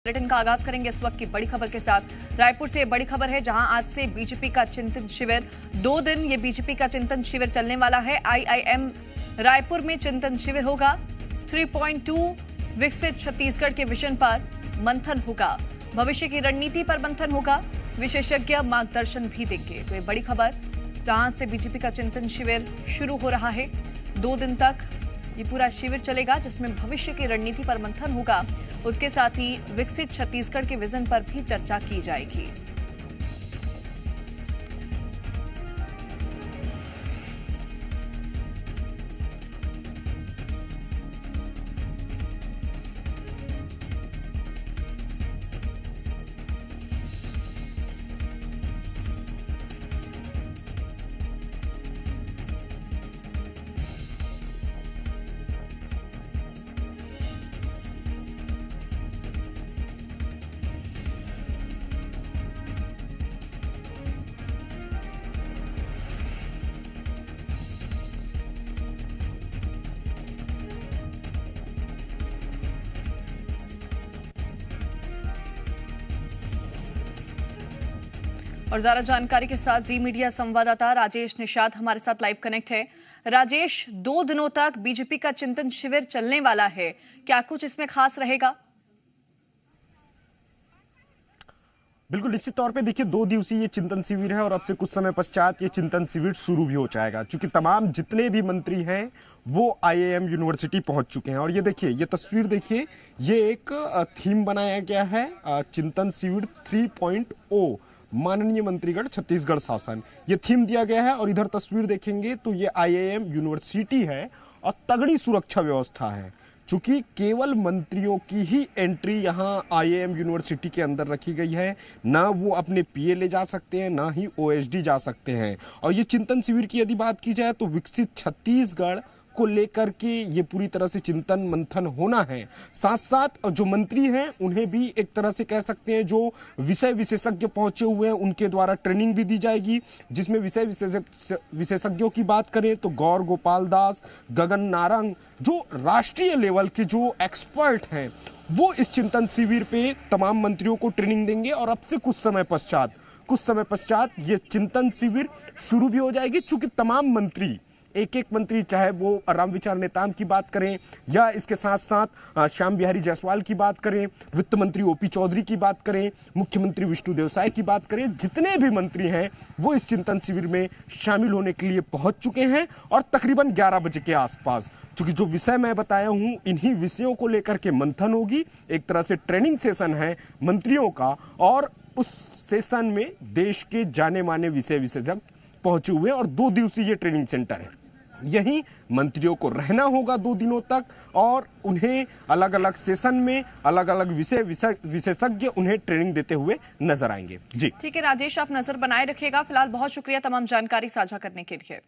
Bulletin का आगाज करेंगे इस वक्त की बड़ी खबर के साथ। रायपुर से बड़ी खबर है, जहां आज से बीजेपी का चिंतन शिविर 2 दिन ये बीजेपी का चिंतन शिविर चलने वाला है। आईआईएम रायपुर में चिंतन शिविर होगा। 3.2 विकसित छत्तीसगढ़ के विजन पर मंथन होगा। भविष्य की रणनीति पर मंथन होगा। विशेषज्ञ मार्गदर्शन भी देंगे। तो ये बड़ी खबर, जहां से बीजेपी का चिंतन शिविर शुरू हो रहा है। 2 दिन तक ये पूरा शिविर चलेगा, जिसमें भविष्य की रणनीति पर मंथन होगा। उसके साथ ही विकसित छत्तीसगढ़ के विजन पर भी चर्चा की जाएगी। और ज्यादा जानकारी के साथ जी मीडिया संवाददाता राजेश निषाद हमारे साथ लाइव कनेक्ट है। राजेश, 2 दिनों तक बीजेपी का चिंतन शिविर चलने वाला है, क्या कुछ इसमें खास रहेगा? बिल्कुल, निश्चित तौर पे देखिए 2 दिवसीय ये चिंतन शिविर है और अब से कुछ समय पश्चात ये चिंतन शिविर शुरू भी हो जाएगा, क्योंकि तमाम जितने भी मंत्री हैं वो आईआईएम यूनिवर्सिटी पहुंच चुके हैं। और ये देखिए, ये तस्वीर देखिए, ये एक थीम बनाया गया है, चिंतन शिविर 3.0 माननीय मंत्रीगण छत्तीसगढ़ शासन, ये थीम दिया गया है। और इधर तस्वीर देखेंगे तो ये आईआईएम यूनिवर्सिटी है और तगड़ी सुरक्षा व्यवस्था है, चूंकि केवल मंत्रियों की ही एंट्री यहाँ आईआईएम यूनिवर्सिटी के अंदर रखी गई है। ना वो अपने पीए ले जा सकते हैं, ना ही ओएसडी जा सकते हैं। और ये चिंतन शिविर की यदि बात की जाए तो विकसित छत्तीसगढ़ को लेकर के ये पूरी तरह से चिंतन मंथन होना है। साथ साथ जो मंत्री हैं उन्हें भी एक तरह से कह सकते हैं, जो विषय विशेषज्ञ पहुंचे हुए हैं उनके द्वारा ट्रेनिंग भी दी जाएगी, जिसमें विषय विशेषज्ञों की बात करें तो गौर गोपाल दास, गगन नारंग, जो राष्ट्रीय लेवल के जो एक्सपर्ट हैं वो इस चिंतन शिविर पे तमाम मंत्रियों को ट्रेनिंग देंगे। और अब से कुछ समय पश्चात ये चिंतन शिविर शुरू भी हो जाएगी, चूंकि तमाम मंत्री, एक मंत्री, चाहे वो रामविचार नेताम की बात करें या इसके साथ साथ श्याम बिहारी जायसवाल की बात करें, वित्त मंत्री ओपी चौधरी की बात करें, मुख्यमंत्री विष्णुदेव साय की बात करें, जितने भी मंत्री हैं वो इस चिंतन शिविर में शामिल होने के लिए पहुंच चुके हैं। और तकरीबन 11 बजे के आसपास, क्योंकि जो विषय मैं बताया हूं, इन्हीं विषयों को लेकर के मंथन होगी। एक तरह से ट्रेनिंग सेशन है मंत्रियों का, और उस सेशन में देश के जाने माने विषय विशेषज्ञ पहुंचे हुए हैं। और 2 दिवसीय ये ट्रेनिंग सेंटर है, यही मंत्रियों को रहना होगा 2 दिनों तक। और उन्हें अलग अलग सेशन में अलग अलग विशेषज्ञ उन्हें ट्रेनिंग देते हुए नजर आएंगे। जी ठीक है राजेश, आप नजर बनाए रखिएगा। फिलहाल बहुत शुक्रिया तमाम जानकारी साझा करने के लिए।